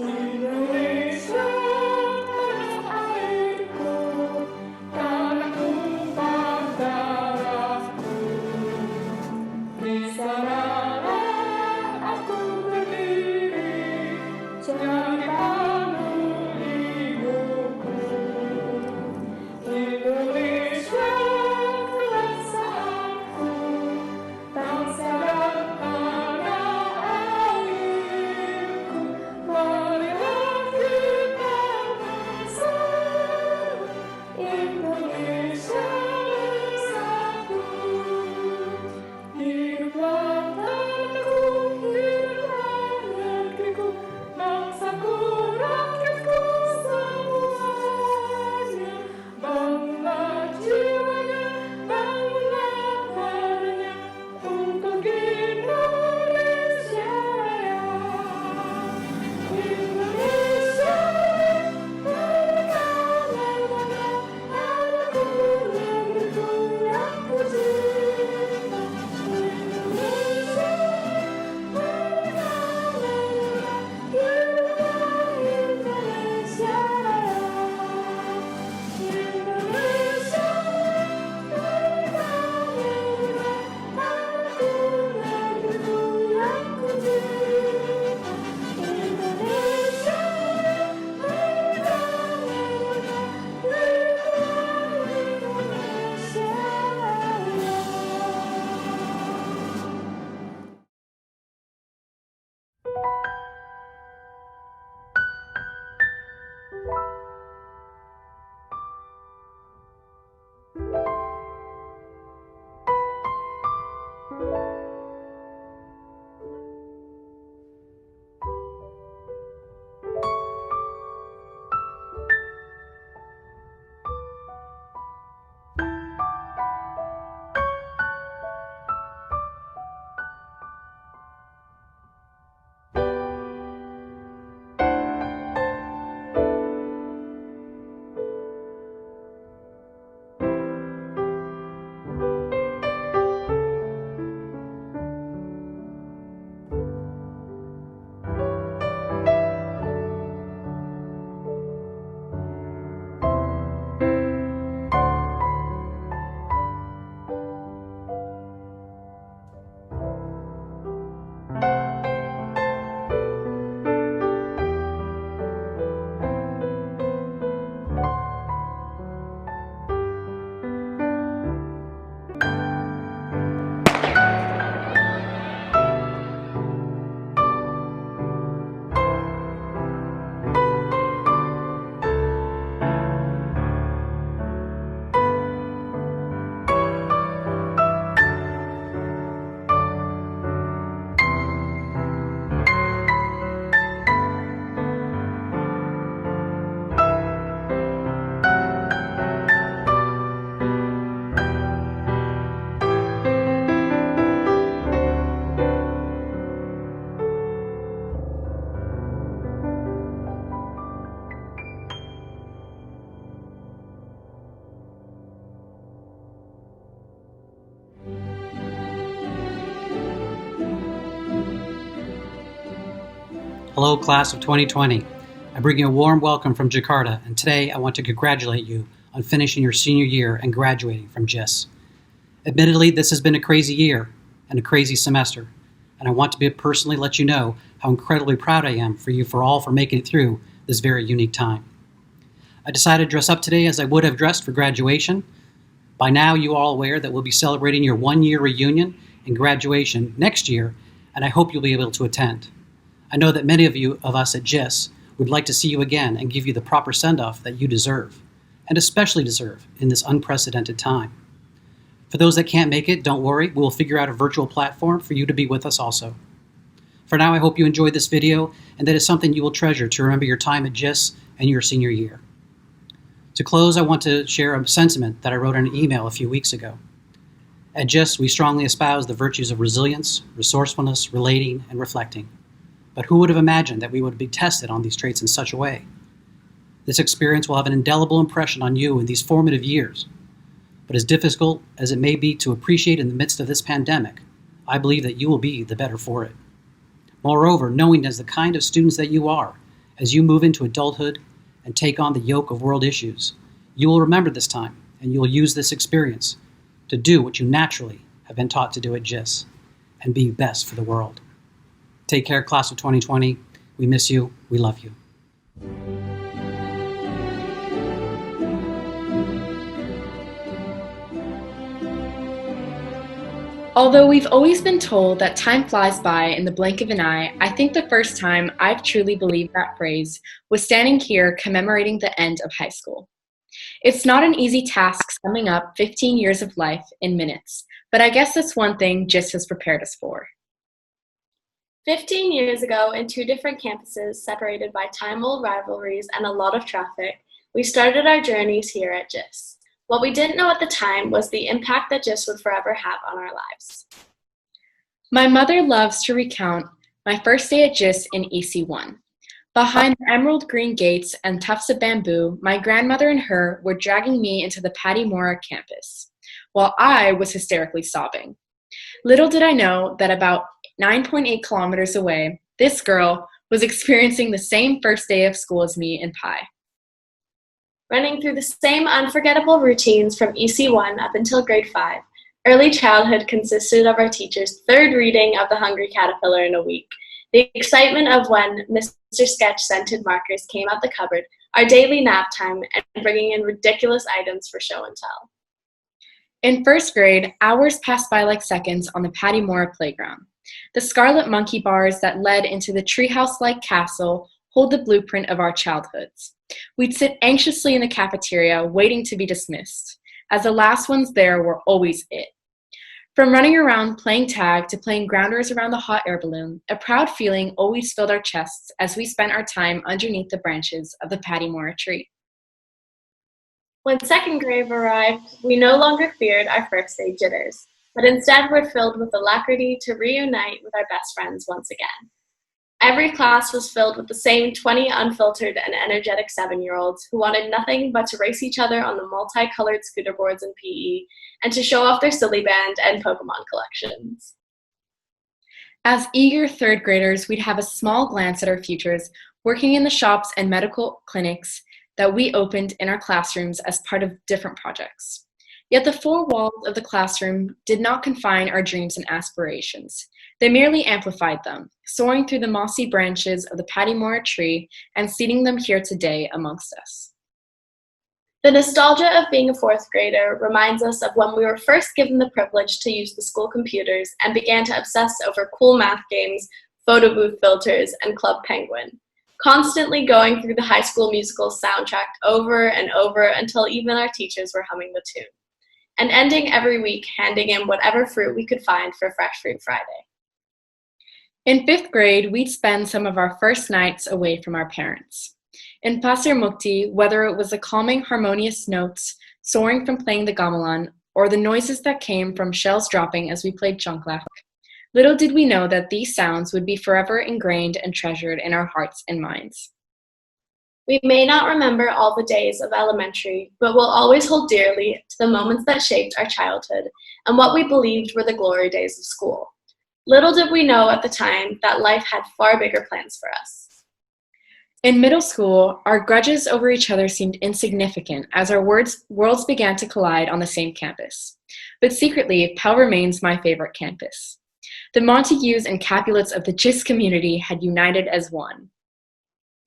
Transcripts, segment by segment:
Indonesia tanah airku, tanah tumpah darahku. Di sanalah aku berdiri, jadi panggul ibuku. Indonesia kebangsaaku, bangsa dan tanah airku. Marilah kita bersatu, Indonesia bersatu. Hiduplah tanahku, hiduplah negeriku, bangsaku, rakyatku semuanya. Bangunlah jiwanya, bangunlah padanya, untuk Indonesia Raya. Indonesia, merdeka, merdeka, tanahku, negeriku yang ku cinta. Indonesia, merdeka, merdeka, hiduplah Indonesia Raya. Indonesia, merdeka, merdeka, tanahku, negeriku yang ku cinta. Indonesia, merdeka, merdeka, hiduplah Indonesia Raya. Hello, class of 2020. I bring you a warm welcome from Jakarta, and today I want to congratulate you on finishing your senior year and graduating from JIS. Admittedly, this has been a crazy year and a crazy semester, and I want to personally let you know how incredibly proud I am for you for making it through this very unique time. I decided to dress up today as I would have dressed for graduation. By now, you are all aware that we'll be celebrating your one-year reunion and graduation next year, and I hope you'll be able to attend. I know that many of us at JIS would like to see you again and give you the proper send-off that you deserve, and especially deserve in this unprecedented time. For those that can't make it, don't worry, we'll figure out a virtual platform for you to be with us also. For now, I hope you enjoyed this video and that it's something you will treasure to remember your time at JIS and your senior year. To close, I want to share a sentiment that I wrote in an email a few weeks ago. At JIS, we strongly espouse the virtues of resilience, resourcefulness, relating, and reflecting. But who would have imagined that we would be tested on these traits in such a way? This experience will have an indelible impression on you in these formative years. But as difficult as it may be to appreciate in the midst of this pandemic, I believe that you will be the better for it. Moreover, knowing as the kind of students that you are, As you move into adulthood and take on the yoke of world issues, you will remember this time and you will use this experience to do what you naturally have been taught to do at JIS and be best for the world. Take care, class of 2020. We miss you. We love you. Although we've always been told that time flies by in the blink of an eye, I think the first time I've truly believed that phrase was standing here commemorating the end of high school. It's not an easy task summing up 15 years of life in minutes, but I guess that's one thing JIS has prepared us for. 15 years ago, in two different campuses separated by time-old rivalries and a lot of traffic, we started our journeys here at JIS. What we didn't know at the time was the impact that JIS would forever have on our lives. My mother loves to recount my first day at JIS in EC1. Behind the emerald green gates and tufts of bamboo, my grandmother and her were dragging me into the Patty Mora campus, while I was hysterically sobbing. Little did I know that about 9.8 kilometers away, this girl was experiencing the same first day of school as me in Pi. Running through the same unforgettable routines from EC1 up until grade 5, early childhood consisted of our teacher's third reading of The Hungry Caterpillar in a week, the excitement of when Mr. Sketch scented markers came out the cupboard, our daily nap time, and bringing in ridiculous items for show and tell. In first grade, hours passed by like seconds on the Patty Mora playground. The scarlet monkey bars that led into the treehouse-like castle hold the blueprint of our childhoods. We'd sit anxiously in the cafeteria, waiting to be dismissed, as the last ones there were always it. From running around playing tag to playing grounders around the hot air balloon, a proud feeling always filled our chests as we spent our time underneath the branches of the Patty Mora tree. When second grade arrived, we no longer feared our first day jitters, but instead were filled with alacrity to reunite with our best friends once again. Every class was filled with the same 20 unfiltered and energetic 7-year-olds who wanted nothing but to race each other on the multicolored scooter boards in PE and to show off their silly band and Pokemon collections. As eager third graders, we'd have a small glance at our futures, working in the shops and medical clinics that we opened in our classrooms as part of different projects. Yet the four walls of the classroom did not confine our dreams and aspirations. They merely amplified them, soaring through the mossy branches of the Patty Mora tree and seating them here today amongst us. The nostalgia of being a fourth grader reminds us of when we were first given the privilege to use the school computers and began to obsess over cool math games, photo booth filters, and Club Penguin, constantly going through the High School Musical soundtrack over and over until even our teachers were humming the tune, and ending every week handing in whatever fruit we could find for Fresh Fruit Friday. In fifth grade, we'd spend some of our first nights away from our parents. In Pasir Mukti, whether it was the calming, harmonious notes soaring from playing the gamelan or the noises that came from shells dropping as we played chonklak, little did we know that these sounds would be forever ingrained and treasured in our hearts and minds. We may not remember all the days of elementary, but will always hold dearly to the moments that shaped our childhood and what we believed were the glory days of school. Little did we know at the time that life had far bigger plans for us. In middle school, our grudges over each other seemed insignificant as our worlds began to collide on the same campus. But secretly, Pell remains my favorite campus. The Montagues and Capulets of the JIS community had united as one.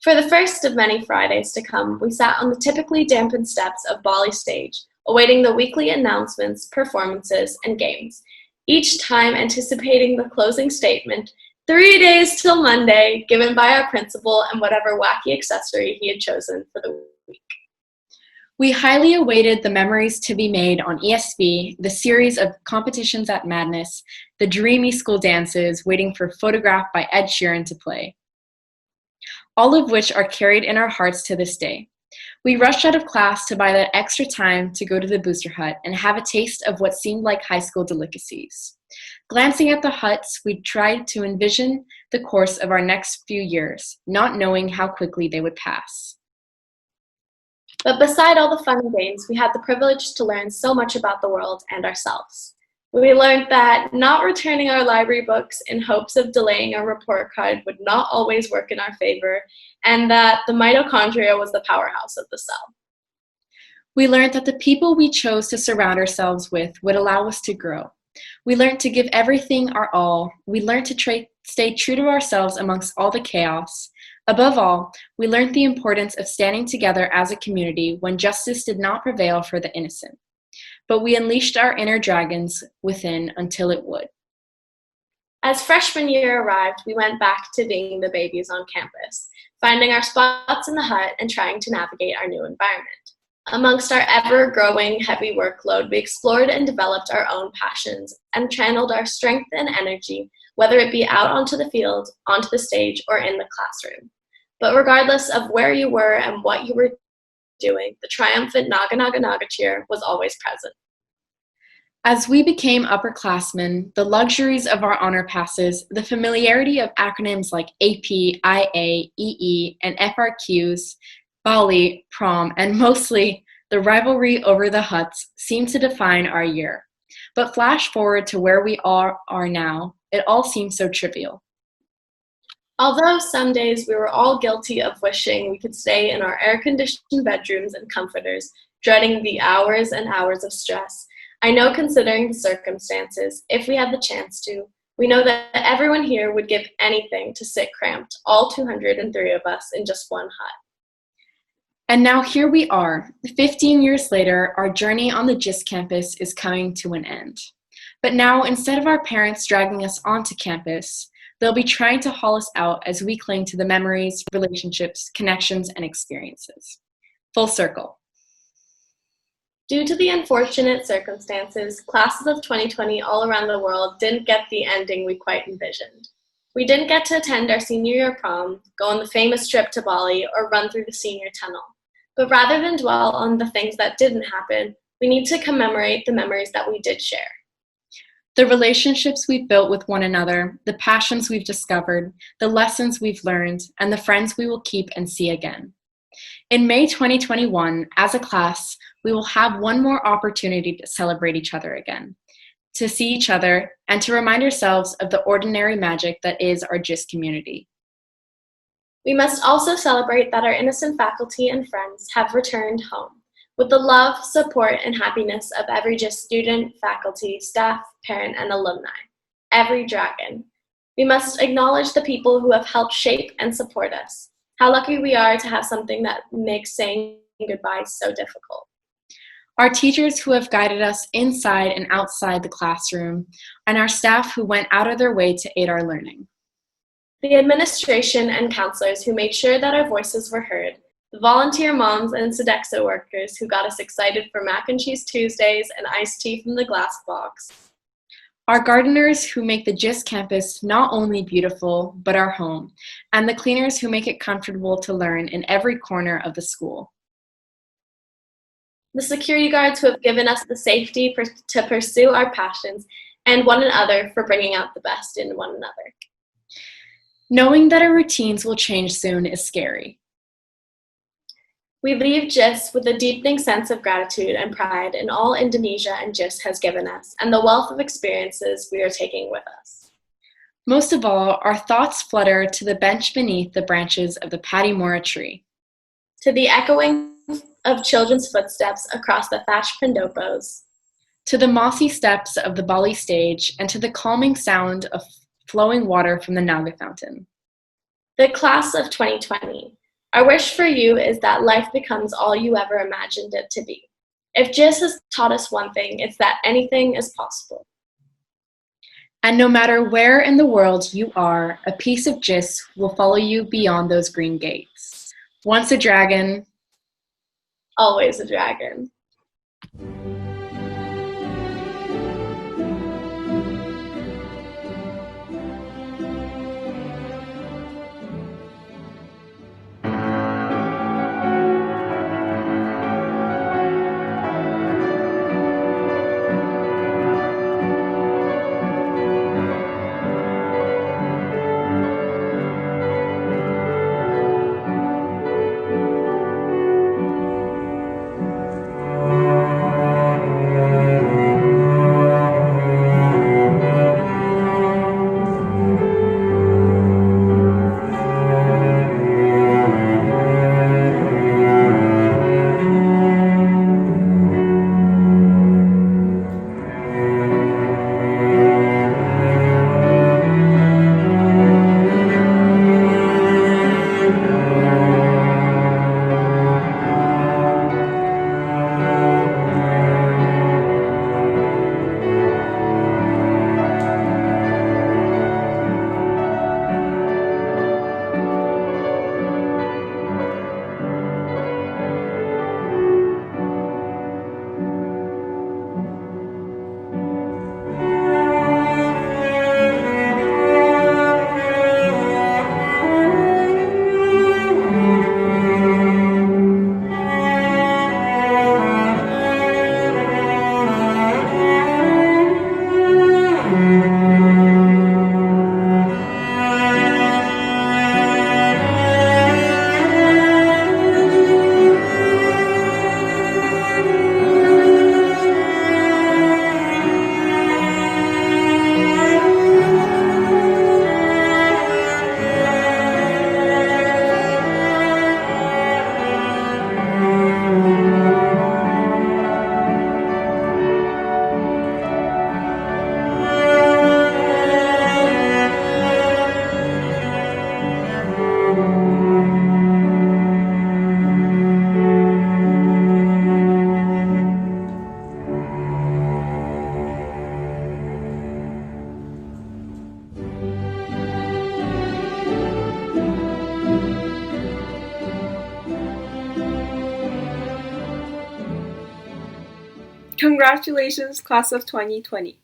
For the first of many Fridays to come, we sat on the typically dampened steps of Bali Stage, awaiting the weekly announcements, performances, and games, each time anticipating the closing statement, 3 days till Monday, given by our principal and whatever wacky accessory he had chosen for the week. We highly awaited the memories to be made on ESB, the series of competitions at Madness, the dreamy school dances waiting for Photograph by Ed Sheeran to play, all of which are carried in our hearts to this day. We rushed out of class to buy that extra time to go to the booster hut and have a taste of what seemed like high school delicacies. Glancing at the huts, we tried to envision the course of our next few years, not knowing how quickly they would pass. But beside all the fun and games, we had the privilege to learn so much about the world and ourselves. We learned that not returning our library books in hopes of delaying our report card would not always work in our favor, and that the mitochondria was the powerhouse of the cell. We learned that the people we chose to surround ourselves with would allow us to grow. We learned to give everything our all. We learned to stay true to ourselves amongst all the chaos. Above all, we learned the importance of standing together as a community when justice did not prevail for the innocent. But we unleashed our inner dragons within until it would. As freshman year arrived, we went back to being the babies on campus, finding our spots in the hut and trying to navigate our new environment. Amongst our ever-growing heavy workload, we explored and developed our own passions and channeled our strength and energy, whether it be out onto the field, onto the stage, or in the classroom. But regardless of where you were and what you were doing, the triumphant Naga Naga Naga cheer was always present. As we became upperclassmen, the luxuries of our honor passes, the familiarity of acronyms like AP, IA, EE, and FRQs, Bali, prom, and mostly the rivalry over the huts seemed to define our year. But flash forward to where we are now, it all seems so trivial. Although some days we were all guilty of wishing we could stay in our air-conditioned bedrooms and comforters, dreading the hours and hours of stress, I know, considering the circumstances, if we had the chance to, we know that everyone here would give anything to sit cramped, all 203 of us, in just one hut. And now here we are. 15 years later, our journey on the GIST campus is coming to an end. But now, instead of our parents dragging us onto campus, they'll be trying to haul us out as we cling to the memories, relationships, connections, and experiences. Full circle. Due to the unfortunate circumstances, classes of 2020 all around the world didn't get the ending we quite envisioned. We didn't get to attend our senior year prom, go on the famous trip to Bali, or run through the senior tunnel. But rather than dwell on the things that didn't happen, we need to commemorate the memories that we did share. The relationships we've built with one another, the passions we've discovered, the lessons we've learned, and the friends we will keep and see again. In May 2021, as a class, we will have one more opportunity to celebrate each other again, to see each other, and to remind ourselves of the ordinary magic that is our GIST community. We must also celebrate that our innocent faculty and friends have returned home, with the love, support, and happiness of every GIST student, faculty, staff, parent, and alumni. Every dragon. We must acknowledge the people who have helped shape and support us. How lucky we are to have something that makes saying goodbye so difficult. Our teachers who have guided us inside and outside the classroom, and our staff who went out of their way to aid our learning. The administration and counselors who made sure that our voices were heard, the volunteer moms and Sodexo workers who got us excited for Mac and Cheese Tuesdays and iced tea from the glass box. Our gardeners who make the GIST campus not only beautiful, but our home, and the cleaners who make it comfortable to learn in every corner of the school. The security guards who have given us the safety to pursue our passions, and one another for bringing out the best in one another. Knowing that our routines will change soon is scary. We leave GIST with a deepening sense of gratitude and pride in all Indonesia and GIST has given us, and the wealth of experiences we are taking with us. Most of all, our thoughts flutter to the bench beneath the branches of the Pattimora tree. To the echoing of children's footsteps across the thatched pendopos. To the mossy steps of the Bali stage, and to the calming sound of flowing water from the Naga fountain. The class of 2020. Our wish for you is that life becomes all you ever imagined it to be. If GIST has taught us one thing, it's that anything is possible. And no matter where in the world you are, a piece of GIST will follow you beyond those green gates. Once a dragon, always a dragon. Congratulations, class of 2020.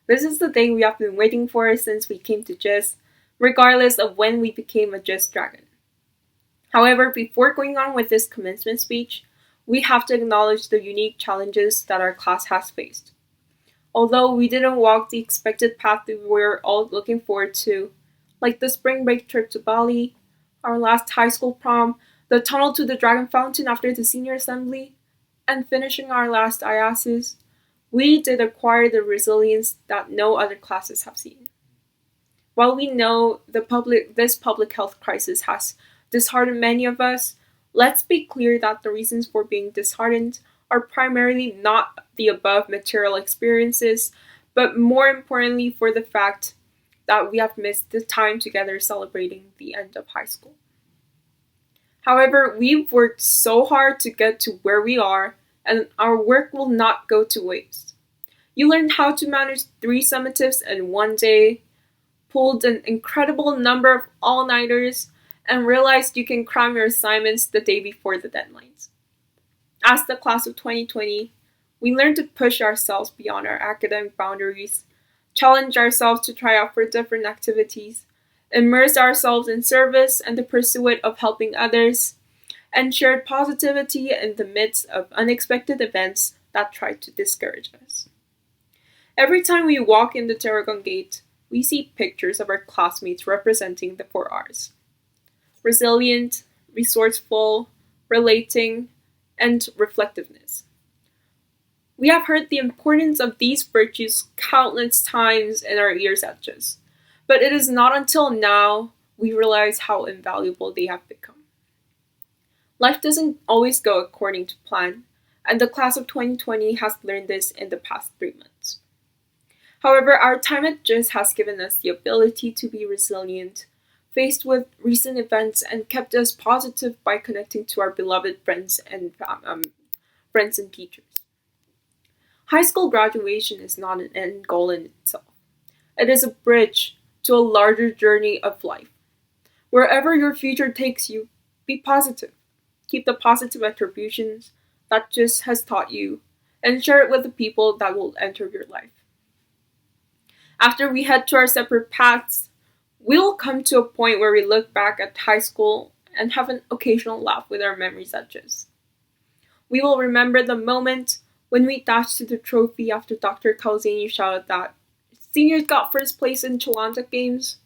This is the day we have been waiting for since we came to GIS, regardless of when we became a GIS dragon. However, before going on with this commencement speech, we have to acknowledge the unique challenges that our class has faced. Although we didn't walk the expected path we were all looking forward to, like the spring break trip to Bali, our last high school prom, the tunnel to the Dragon Fountain after the senior assembly, and finishing our last IASs, we did acquire the resilience that no other classes have seen. While we know this public health crisis has disheartened many of us, let's be clear that the reasons for being disheartened are primarily not the above material experiences, but more importantly for the fact that we have missed the time together celebrating the end of high school. However, we've worked so hard to get to where we are, and our work will not go to waste. You learned how to manage 3 summatives in one day, pulled an incredible number of all-nighters, and realized you can cram your assignments the day before the deadlines. As the class of 2020, we learned to push ourselves beyond our academic boundaries, challenge ourselves to try out for different activities, immerse ourselves in service and the pursuit of helping others, and shared positivity in the midst of unexpected events that tried to discourage us. Every time we walk in the Tarragon Gate, we see pictures of our classmates representing the 4 R's. Resilient, resourceful, relating, and reflectiveness. We have heard the importance of these virtues countless times in our ears at GIS, but it is not until now we realize how invaluable they have become. Life doesn't always go according to plan, and the class of 2020 has learned this in the past 3 months. However, our time at GIS has given us the ability to be resilient, faced with recent events, and kept us positive by connecting to our beloved friends and teachers. High school graduation is not an end goal in itself. It is a bridge to a larger journey of life. Wherever your future takes you, be positive. Keep the positive attributions that GIS has taught you and share it with the people that will enter your life. After we head to our separate paths, we will come to a point where we look back at high school and have an occasional laugh with our memories at GIS. We will remember the moment when we dashed to the trophy after Dr. Calzani shouted that seniors got first place in Chalanta Games,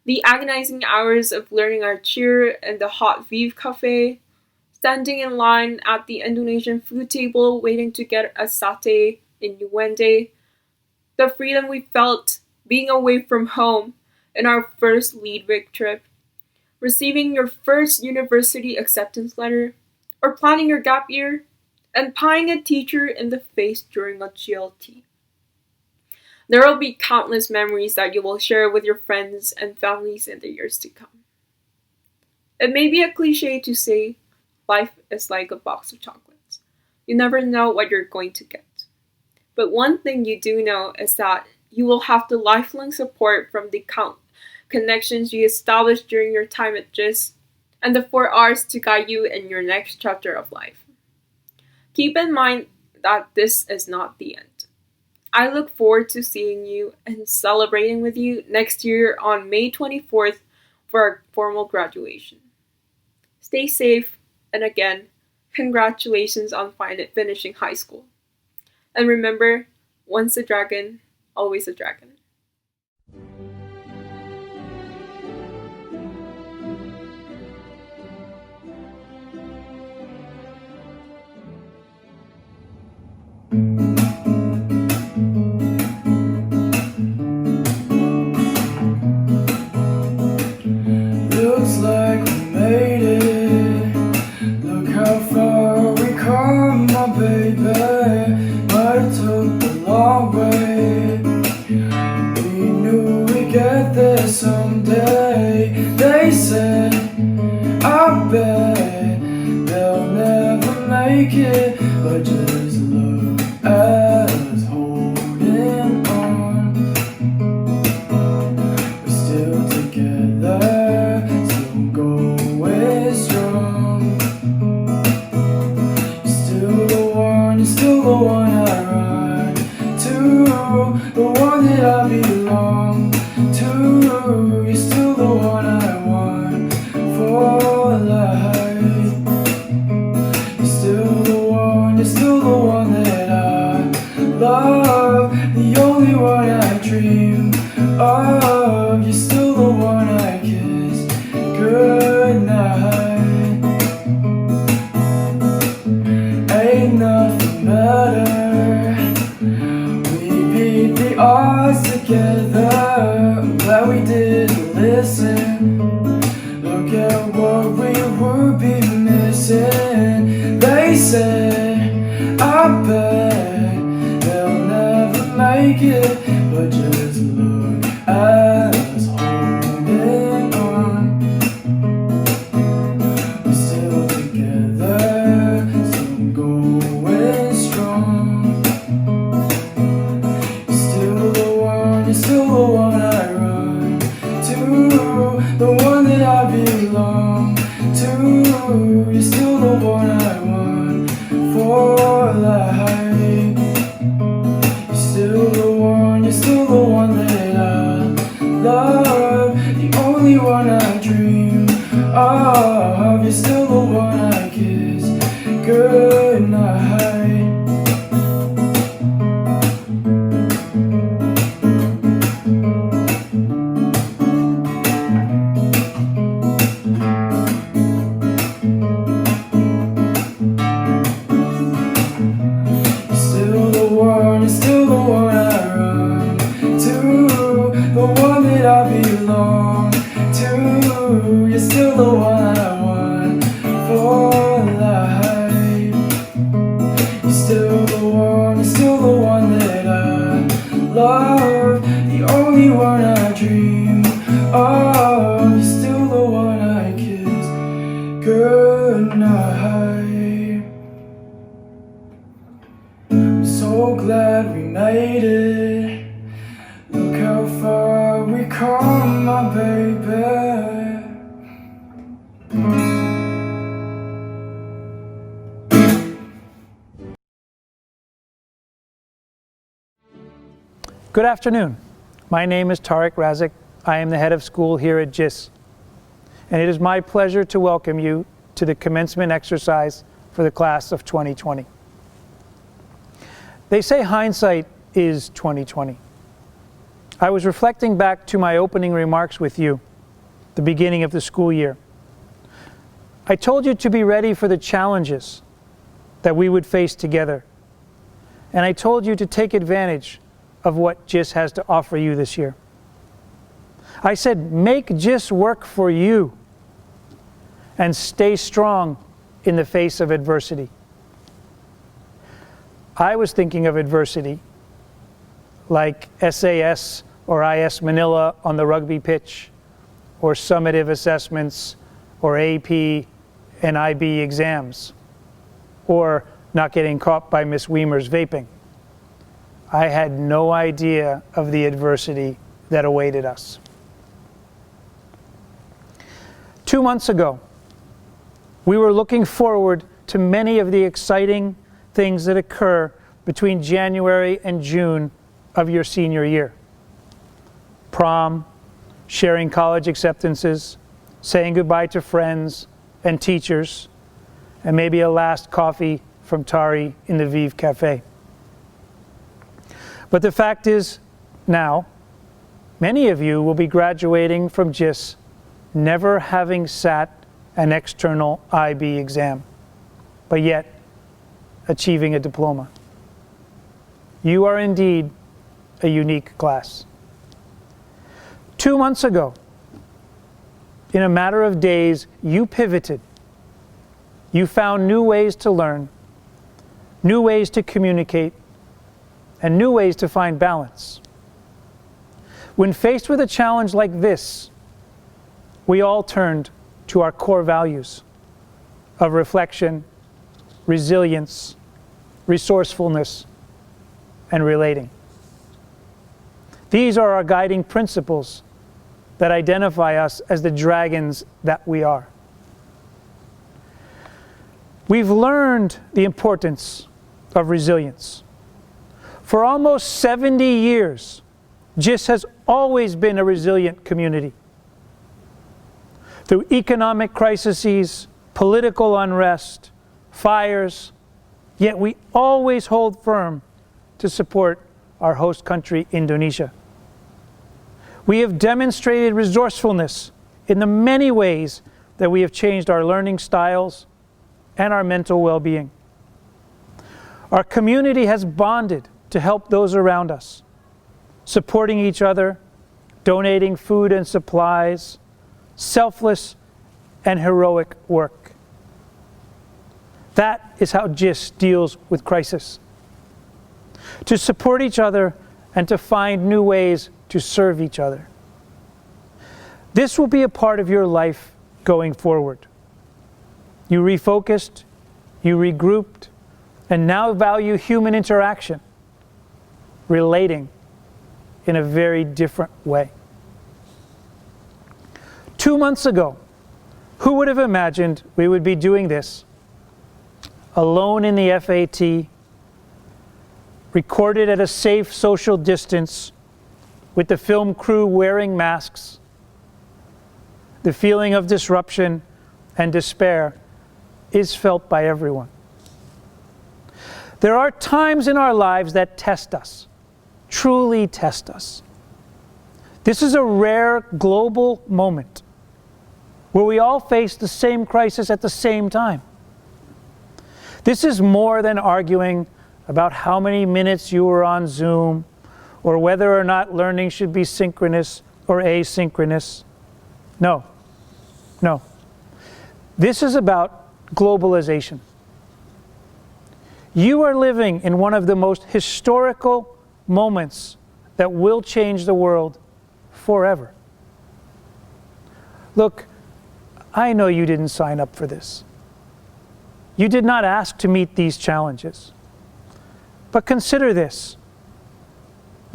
the agonizing hours of learning our cheer in the hot Vive Cafe, standing in line at the Indonesian food table waiting to get a satay in Uwende, the freedom we felt being away from home in our first lead week trip, receiving your first university acceptance letter, or planning your gap year, and pieing a teacher in the face during a GLT. There will be countless memories that you will share with your friends and families in the years to come. It may be a cliche to say, life is like a box of chocolates. You never know what you're going to get. But one thing you do know is that you will have the lifelong support from the connections you established during your time at GIS and the 4 R's to guide you in your next chapter of life. Keep in mind that this is not the end. I look forward to seeing you and celebrating with you next year on May 24th for our formal graduation. Stay safe, and again, congratulations on finishing high school. And remember, once a dragon, always a dragon. Looks like we made it. Look how far we come, my baby. But it took a long way. We knew we'd get there someday. They said, I bet they'll never make it. But just look at us holding on. We're still together, still going strong. You're still the one I run. dream of. You're still the one I kiss goodnight. You're still the one I run to, the one that I belong to. You're still the one I want for life. You're still the one that I love, the only one I dream of. You're still the one I kiss goodnight. So glad we made it. Look how far we come, my baby. Good afternoon. My name is Tariq Razik. I am the head of school here at JIS. And it is my pleasure to welcome you to the commencement exercise for the class of 2020. They say hindsight is 2020. I was reflecting back to my opening remarks with you, the beginning of the school year. I told you to be ready for the challenges that we would face together. And I told you to take advantage of what JIS has to offer you this year. I said, make JIS work for you and stay strong in the face of adversity. I was thinking of adversity like SAS or IS Manila on the rugby pitch, or summative assessments, or AP and IB exams, or not getting caught by Miss Weimer's vaping. I had no idea of the adversity that awaited us. 2 months ago, we were looking forward to many of the exciting things that occur between January and June of your senior year. Prom, sharing college acceptances, saying goodbye to friends and teachers, and maybe a last coffee from Tari in the Vive Cafe. But the fact is, now, many of you will be graduating from JIS never having sat an external IB exam, but yet achieving a diploma. You are indeed a unique class. 2 months ago, in a matter of days, you pivoted. You found new ways to learn, new ways to communicate, and new ways to find balance. When faced with a challenge like this, we all turned to our core values of reflection, resilience, resourcefulness, and relating. These are our guiding principles that identify us as the dragons that we are. We've learned the importance of resilience. For almost 70 years, JIS has always been a resilient community. Through economic crises, political unrest, fires, yet we always hold firm to support our host country, Indonesia. We have demonstrated resourcefulness in the many ways that we have changed our learning styles and our mental well-being. Our community has bonded to help those around us, supporting each other, donating food and supplies, selfless and heroic work. That is how JIS deals with crisis. To support each other and to find new ways to serve each other. This will be a part of your life going forward. You refocused, you regrouped, and now value human interaction, relating in a very different way. 2 months ago, who would have imagined we would be doing this alone in the FAT, recorded at a safe social distance with the film crew wearing masks? the feeling of disruption and despair is felt by everyone. There are times in our lives that test us, truly test us. This is a rare global moment where we all face the same crisis at the same time. This is more than arguing about how many minutes you were on Zoom or whether or not learning should be synchronous or asynchronous. No. This is about globalization. You are living in one of the most historical moments that will change the world forever. Look, I know you didn't sign up for this. You did not ask to meet these challenges. But consider this,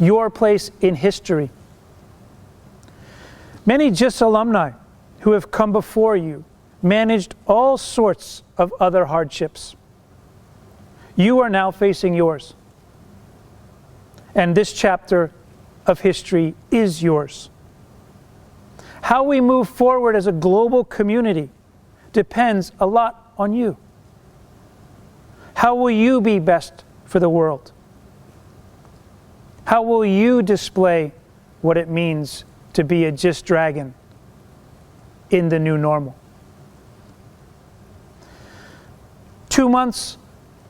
your place in history. Many JIS alumni who have come before you managed all sorts of other hardships. You are now facing yours. And this chapter of history is yours. How we move forward as a global community depends a lot on you. How will you be best for the world? How will you display what it means to be a JIS dragon in the new normal? 2 months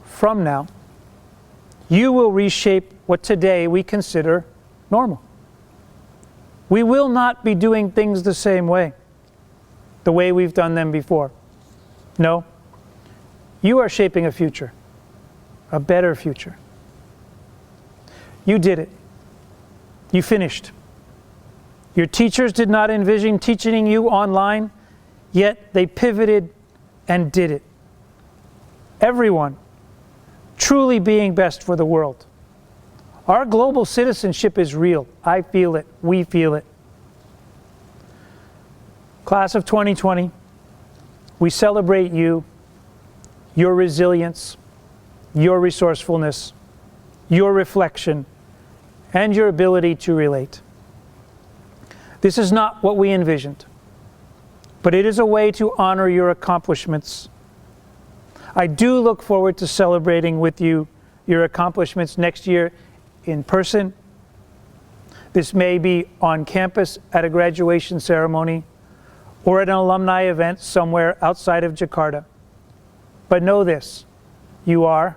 from now, you will reshape what today we consider normal. We will not be doing things the same way, the way we've done them before. No, you are shaping a future, a better future. You did it. You finished. Your teachers did not envision teaching you online, yet they pivoted and did it. Everyone truly being best for the world. Our global citizenship is real. I feel it. We feel it. Class of 2020, we celebrate you, your resilience, your resourcefulness, your reflection, and your ability to relate. This is not what we envisioned, but it is a way to honor your accomplishments. I do look forward to celebrating with you your accomplishments next year in person. This may be on campus at a graduation ceremony or at an alumni event somewhere outside of Jakarta. But know this, you are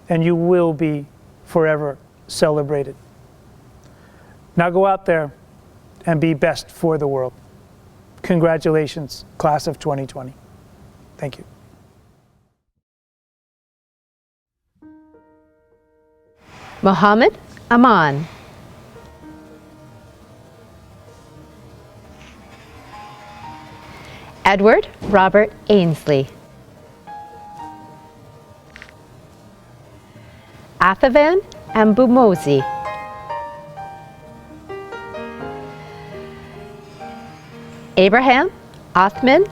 and you will be forever celebrated. Now go out there and be best for the world. Congratulations, class of 2020. Thank you. Mohammed Aman. Edward Robert Ainsley. Athavan Ambumosi. Abraham Othman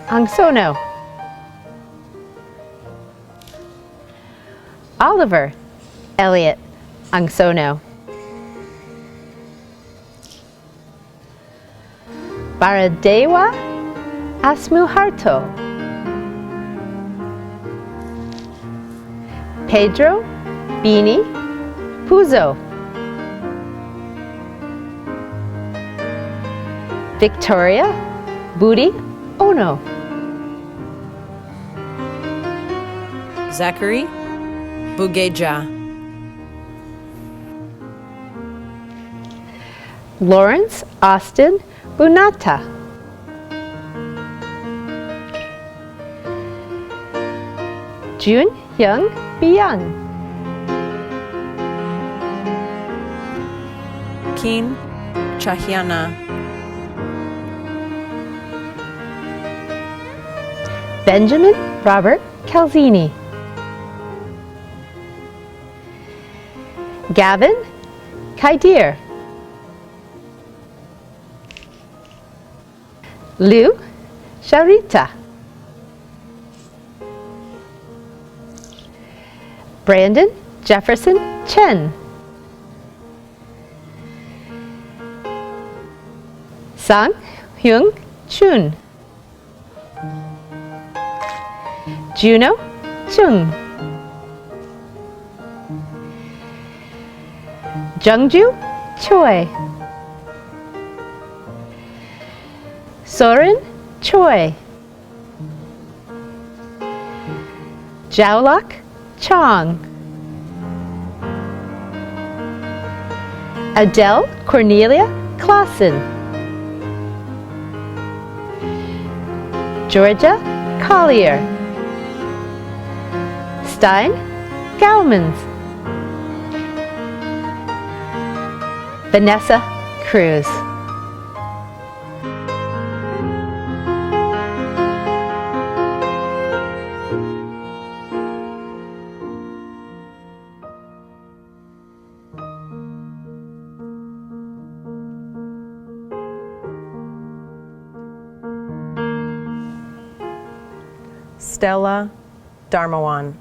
Angsono. Oliver Elliot Angsono. Baradewa Asmuharto. Pedro Bini Puzo. Victoria Budi Ono. Zachary Bugeja. Lawrence Austin Bunata. Jun Hyung Byung. Keen Chahyana. Benjamin Robert Calzini. Gavin Kaidir. Liu Sharita. Brandon Jefferson Chen. Sang Hyung Chun. Juno, Chung. Jungju, Choi. Soren, Choi. Jaolok, Chong. Adele Cornelia Clausen. Georgia Collier. Stein Gaumans. Vanessa Cruz. Stella Darmawan.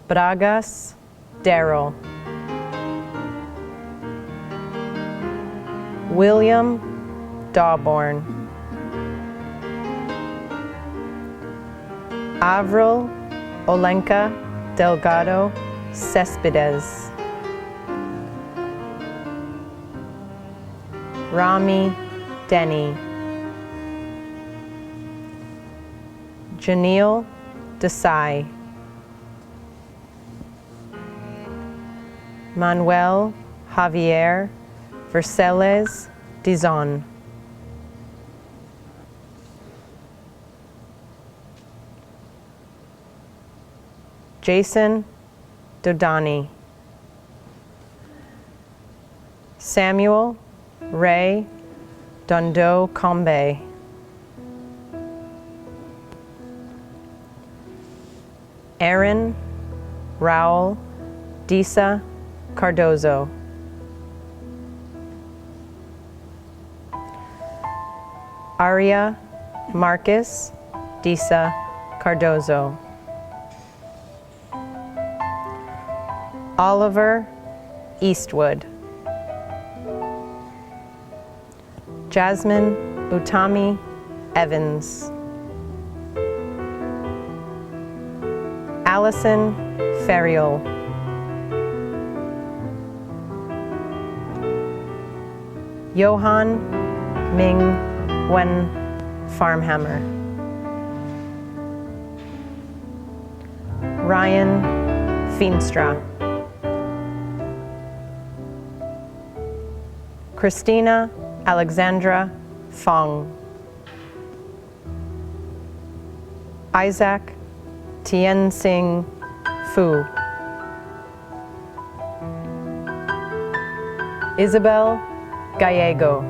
Bragas Daryl. William Dawborn. Avril Olenka Delgado Cespedes. Rami Denny. Janelle Desai. Manuel Javier Verceles Dizon. Jason Dodani. Samuel Ray Dondo Combe. Aaron Raul Disa Cardozo. Aria Marcus Disa Cardozo. Oliver Eastwood. Jasmine Utami Evans. Allison Ferriol. Johan Ming Wen Farmhammer. Ryan Feenstra. Christina Alexandra Fong. Isaac Tien Sing Fu. Isabel Gallego.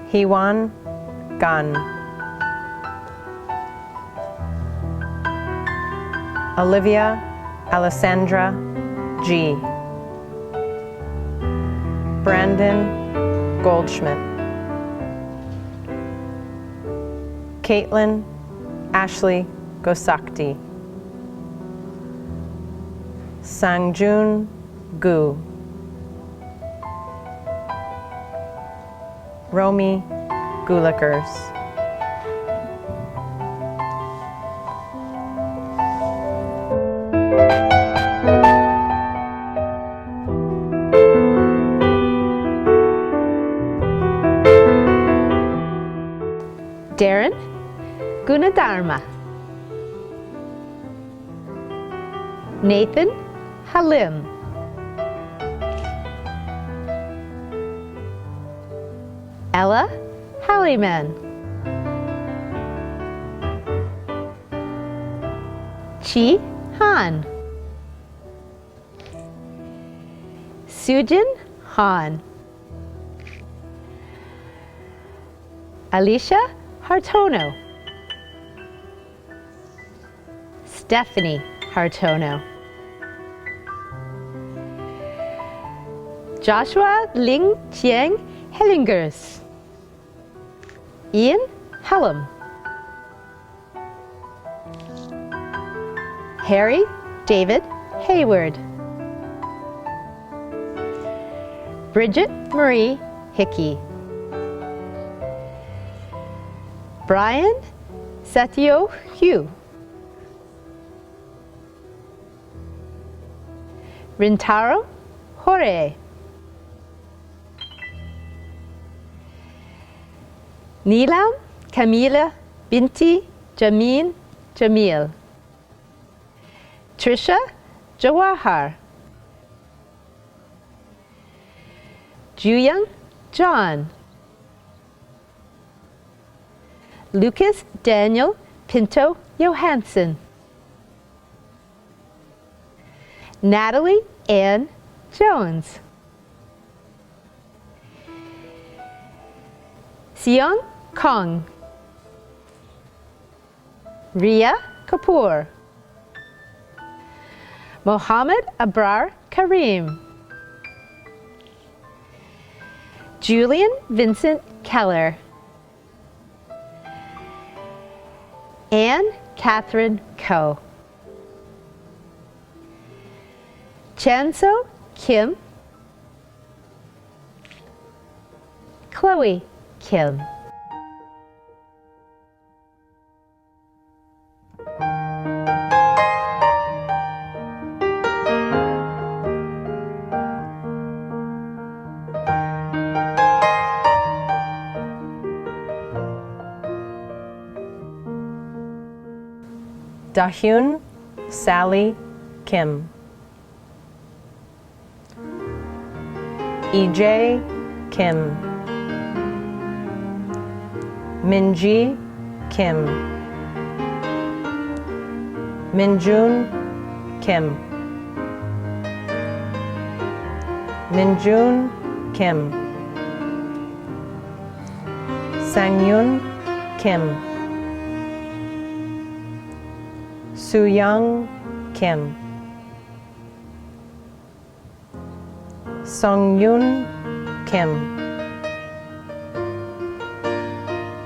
Hewan Gan. Olivia Alessandra G. Brandon Goldschmidt. Caitlin Ashley Gosakti. Sangjun Gu. Romy Gulikers. Darren Gunadharma. Nathan Halim. Ella Halliman. Chi Han. Sujin Han. Alicia Hartono. Stephanie Hartono. Joshua Ling Chiang Hellingers. Ian Hallam. Harry David Hayward. Bridget Marie Hickey. Brian Setio Hugh. Rintaro Hore. Neelam Camila Binti Jameen Jamil. Trisha Jawahar. Juyang John. Lucas Daniel Pinto Johansson. Natalie Ann Jones. Seong Kong. Ria Kapoor. Mohammed Abrar Karim. Julian Vincent Keller. Anne Catherine Coe. Chanso Kim. Chloe Kim. Dahyun Sally Kim. EJ Kim. Minji Kim. Minjun Kim. Minjun Kim. Sangyun Kim. Sooyoung Kim. Songyun Kim.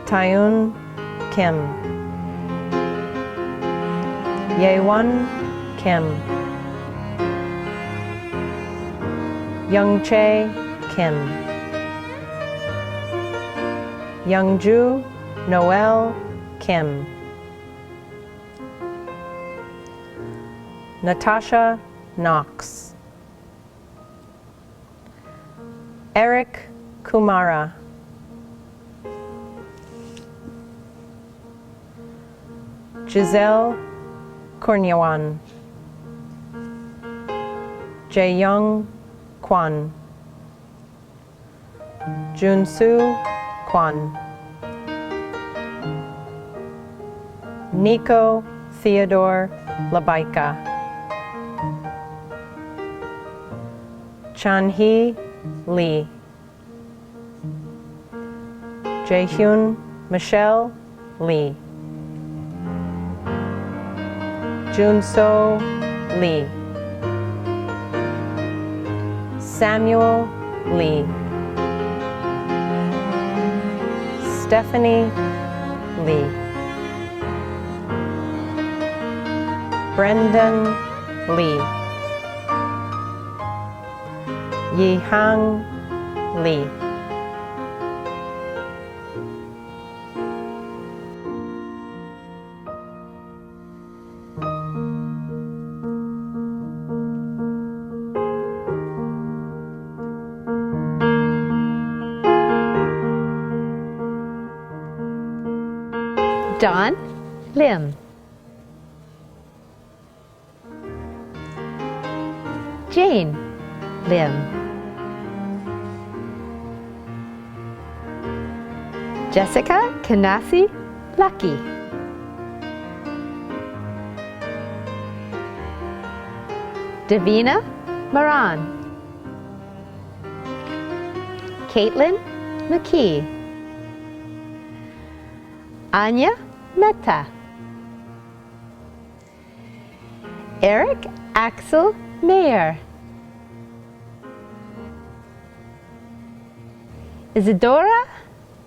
Taeyoon Kim. Yewon Kim. Youngchae Kim. Youngju Noel Kim. Natasha Knox. Eric Kumara. Giselle Kornyawan. Jaeyoung Kwan. Junsu Kwan. Nico Theodore Labaika. Chanhee Lee. Jaehyun Michelle Lee. Junso Lee. Samuel Lee. Stephanie Lee. Brendan Lee. Yihang Lee. Don Lim. Jane Lim. Jessica Kanasi Lucky. Davina Maran. Caitlin McKee. Anya Mehta. Eric Axel Mayer. Isadora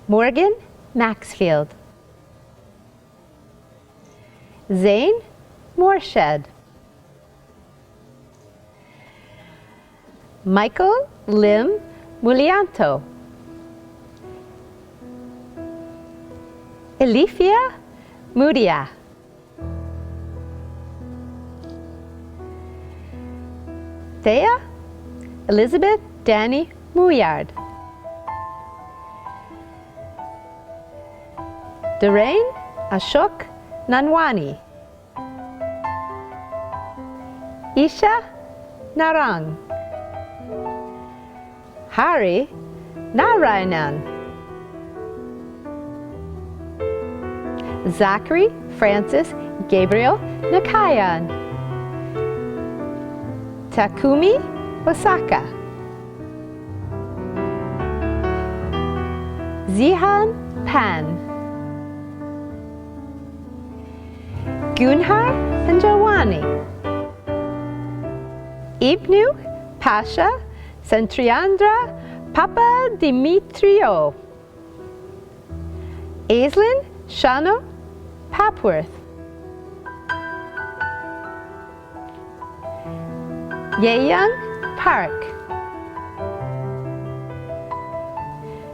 Morgan Maxfield. Zane Morshed. Michael Lim Mulianto. Elifia Mudia. Thea Elizabeth Danny Mouillard. Doreen Ashok Nanwani. Isha Narang. Hari Narayanan. Zachary Francis Gabriel Nakayan. Takumi Osaka. Zihan Pan. Gunhar Anjawani. Ibnu Pasha Centriandra Papa Dimitrio. Aislinn Shano Papworth. Yeyoung Park.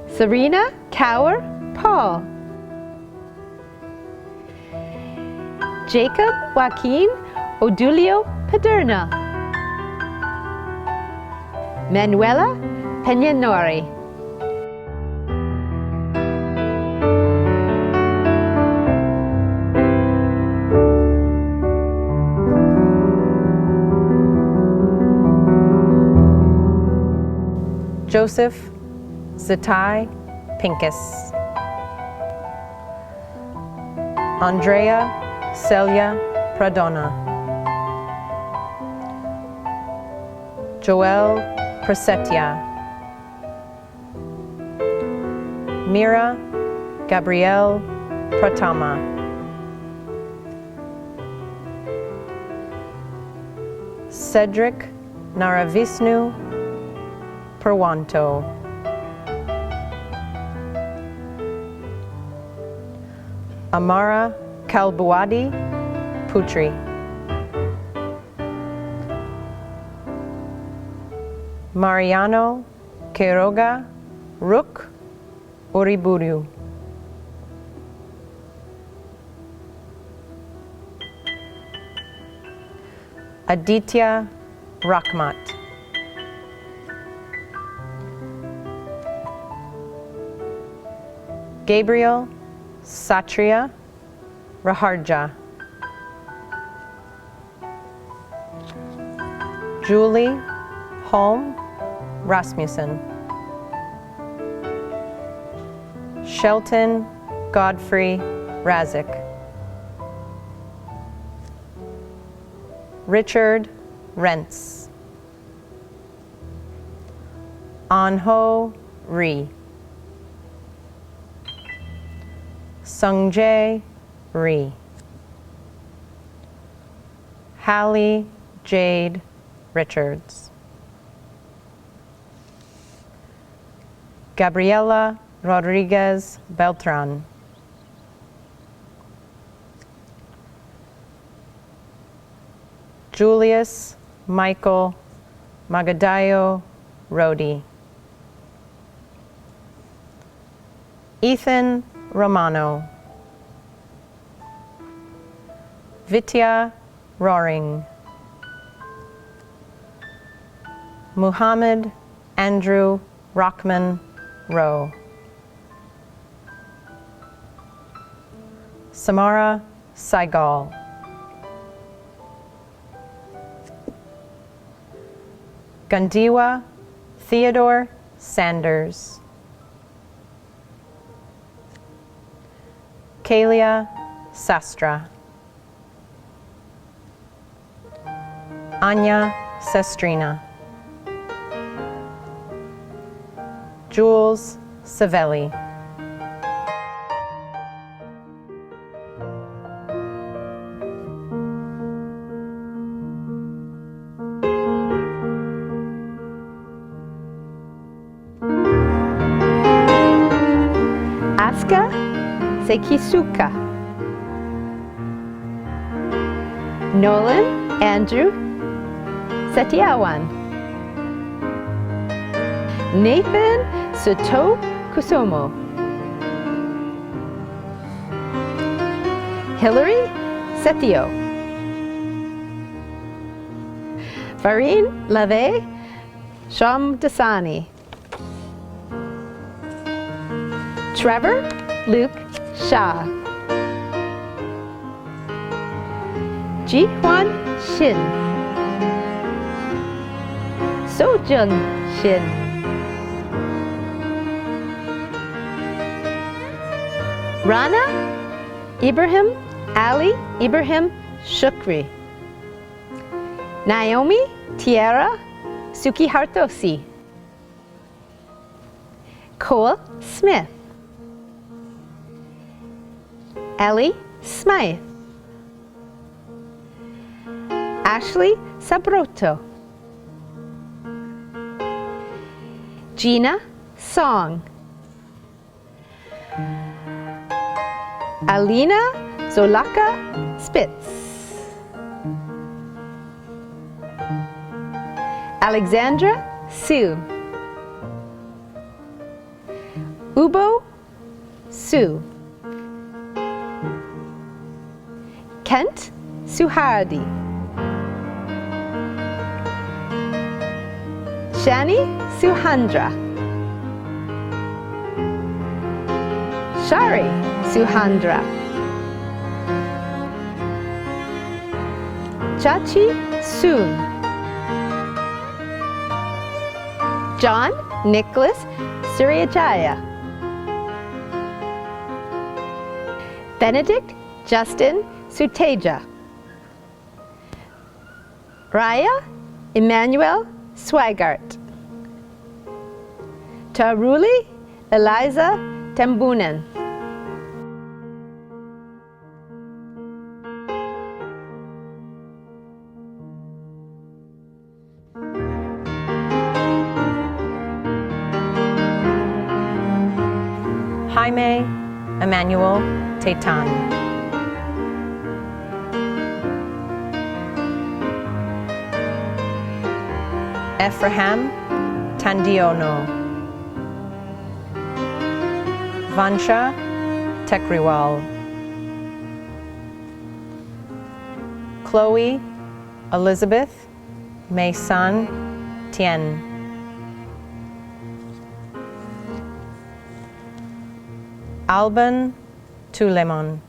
Serena Cower Paul. Jacob Joaquin Odulio Paderna. Manuela Peñanori. Joseph Zatai Pincus. Andrea Celia Pradona. Joel Presetia. Mira Gabrielle Pratama. Cedric Naravisnu Perwanto. Amara Kalbuadi Putri. Mariano Quiroga Ruk Uriburu. Aditya Rakmat. Gabriel Satria Raharja. Julie Holm Rasmussen. Shelton Godfrey Razik. Richard Rentz. Anho Ri. Sungjae Ri. Hallie Jade Richards. Gabriela Rodriguez Beltran. Julius Michael Magadayo Rodi. Ethan Romano. Vitya Roaring. Muhammad Andrew Rockman Rowe. Samara Saigal. Gandiwa Theodore Sanders. Kalia Sastra. Anya Sestrina. Jules Savelli. Asuka Sekisuka. Nolan Andrew Setiawan. Nathan Suto Kusomo. Hillary Setio. Vareen Lave Shamdasani. Trevor Luke Shah. Ji-Hwan Shin. Sojun Shin. Rana Ibrahim Ali Ibrahim Shukri. Naomi Tiara Sukihartosi. Cole Smith. Ellie Smythe. Ashley Sabroto. Gina Song. Alina Zolaka Spitz. Alexandra Sue. Ubo Sue. Kent Suhardi. Shani Suhandra. Shari Suhandra. Chachi Soon. John Nicholas Suryajaya. Benedict Justin Suteja. Raya Emmanuel Swigart. Taruli Eliza Tembunen. Jaime Emmanuel Teitan. Ephraim Tandiono. Vansha Tekriwal. Chloe Elizabeth Mei-san Tien. Alban Tulemon.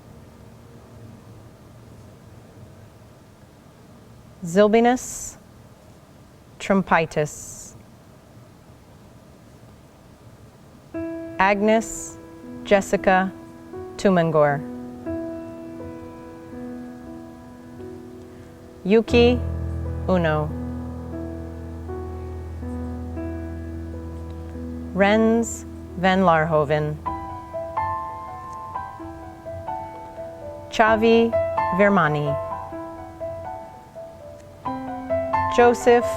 Zilbinus Trumpitis. Agnes Jessica Tumangor. Yuki Uno. Rens van Larhoven. Chavi Vermani. Joseph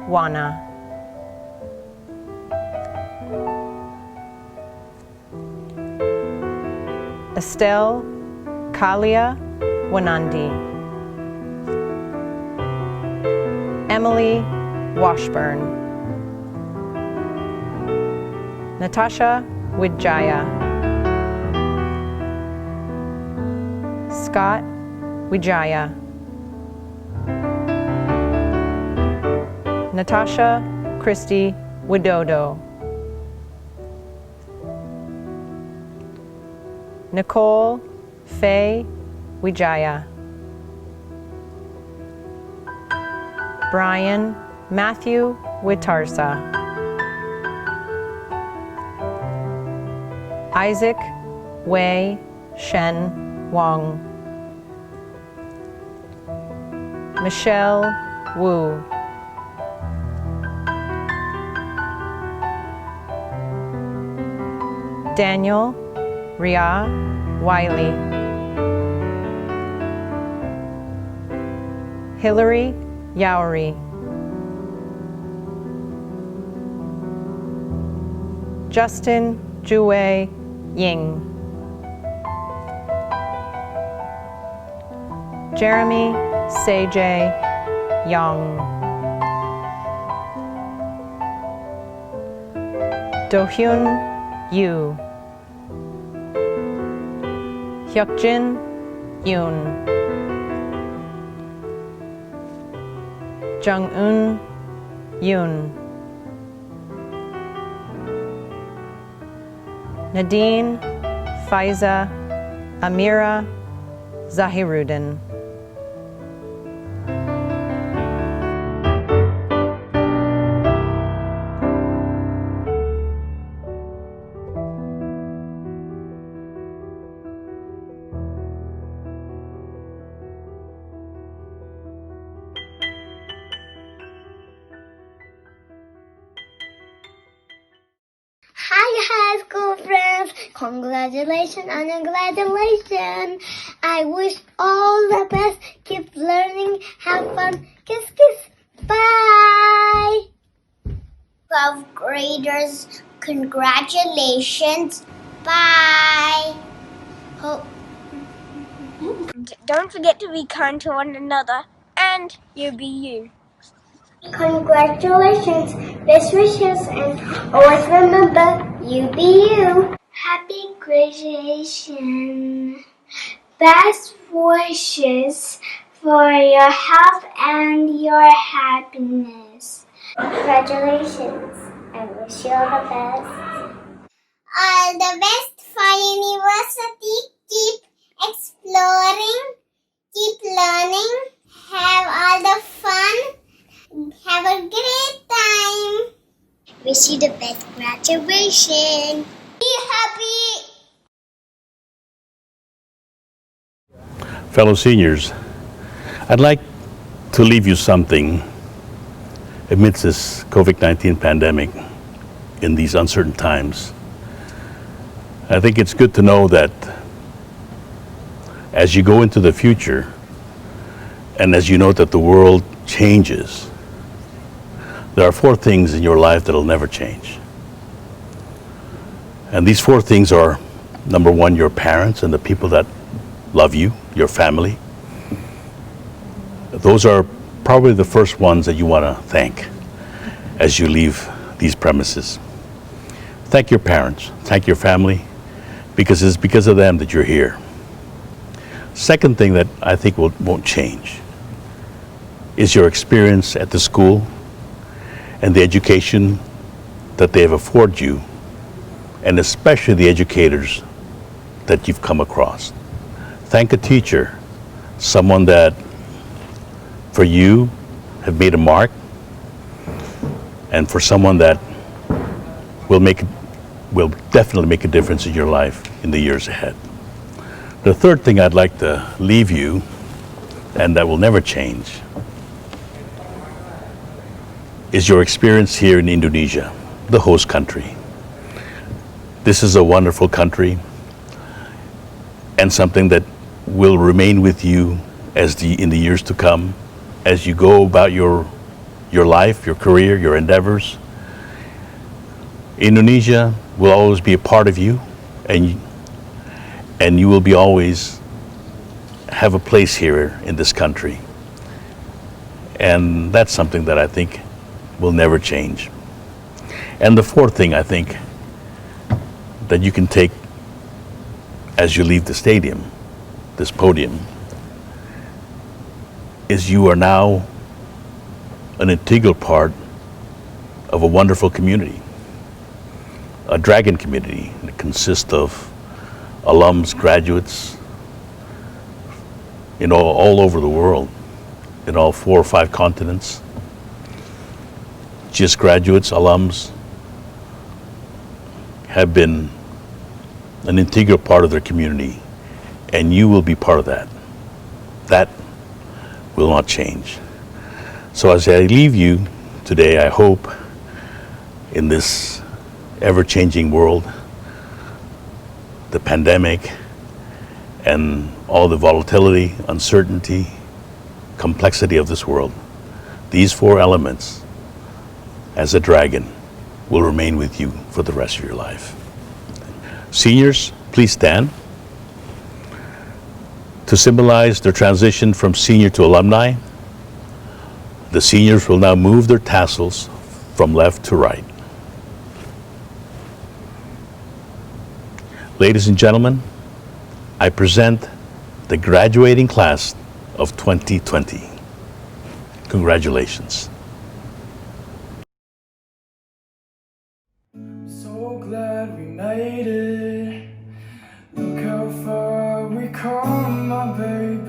Wana. Estelle Kalia Wanandi. Emily Washburn. Natasha Widjaya. Scott Wijaya. Natasha Christy Widodo. Nicole Faye Wijaya. Brian Matthew Witarsa. Isaac Wei Shen Wong. Michelle Wu. Daniel Ria Wiley. Hillary Yowery. Justin Jue Ying. Jeremy Sejay Young. Do-hyun Yoo, Hyuk-jin Yoon, Jung-un Yoon, Nadine Faiza Amira Zahiruddin. Hi, high school friends. Congratulations and congratulations. I wish all the best. Keep learning. Have fun. Kiss, kiss. Bye. 12th graders, congratulations. Bye. Hope. Don't forget to be kind to one another, and you be you. Congratulations, best wishes, and always remember, you be you. Happy graduation. Best wishes for your health and your happiness. Congratulations. I wish you all the best. All the best for university. Keep exploring. Keep learning. Have all the fun. Have a great time. Wish you the best graduation. Be happy. Fellow seniors, I'd like to leave you something amidst this COVID-19 pandemic in these uncertain times. I think it's good to know that as you go into the future and as you know that the world changes, there are 4 things in your life that will never change. And these 4 things are, number 1, your parents and the people that love you, your family. Those are probably the first ones that you want to thank as you leave these premises. Thank your parents, thank your family, because it's because of them that you're here. Second thing that I think won't change is your experience at the school and the education that they have afforded you, and especially the educators that you've come across. Thank a teacher, someone that, for you, have made a mark, and for someone that will definitely make a difference in your life in the years ahead. The third thing I'd like to leave you, and that will never change, is your experience here in Indonesia, the host country. This is a wonderful country and something that will remain with you in the years to come as you go about your life, your career, your endeavors. Indonesia will always be a part of you, and you will be always have a place here in this country. And that's something that I think will never change. And the fourth thing I think that you can take as you leave the stadium, this podium, is you are now an integral part of a wonderful community, a dragon community that consists of alums, graduates, all over the world, in all 4 or 5 continents. Just graduates, alums, have been an integral part of their community, and you will be part of that. That will not change. So as I leave you today, I hope in this ever-changing world, the pandemic, and all the volatility, uncertainty, complexity of this world, these 4 elements, as a dragon, will remain with you for the rest of your life. Seniors, please stand to symbolize their transition from senior to alumni. The seniors will now move their tassels from left to right. Ladies and gentlemen, I present the graduating class of 2020. Congratulations. So glad we made it. Look how far we come, my baby.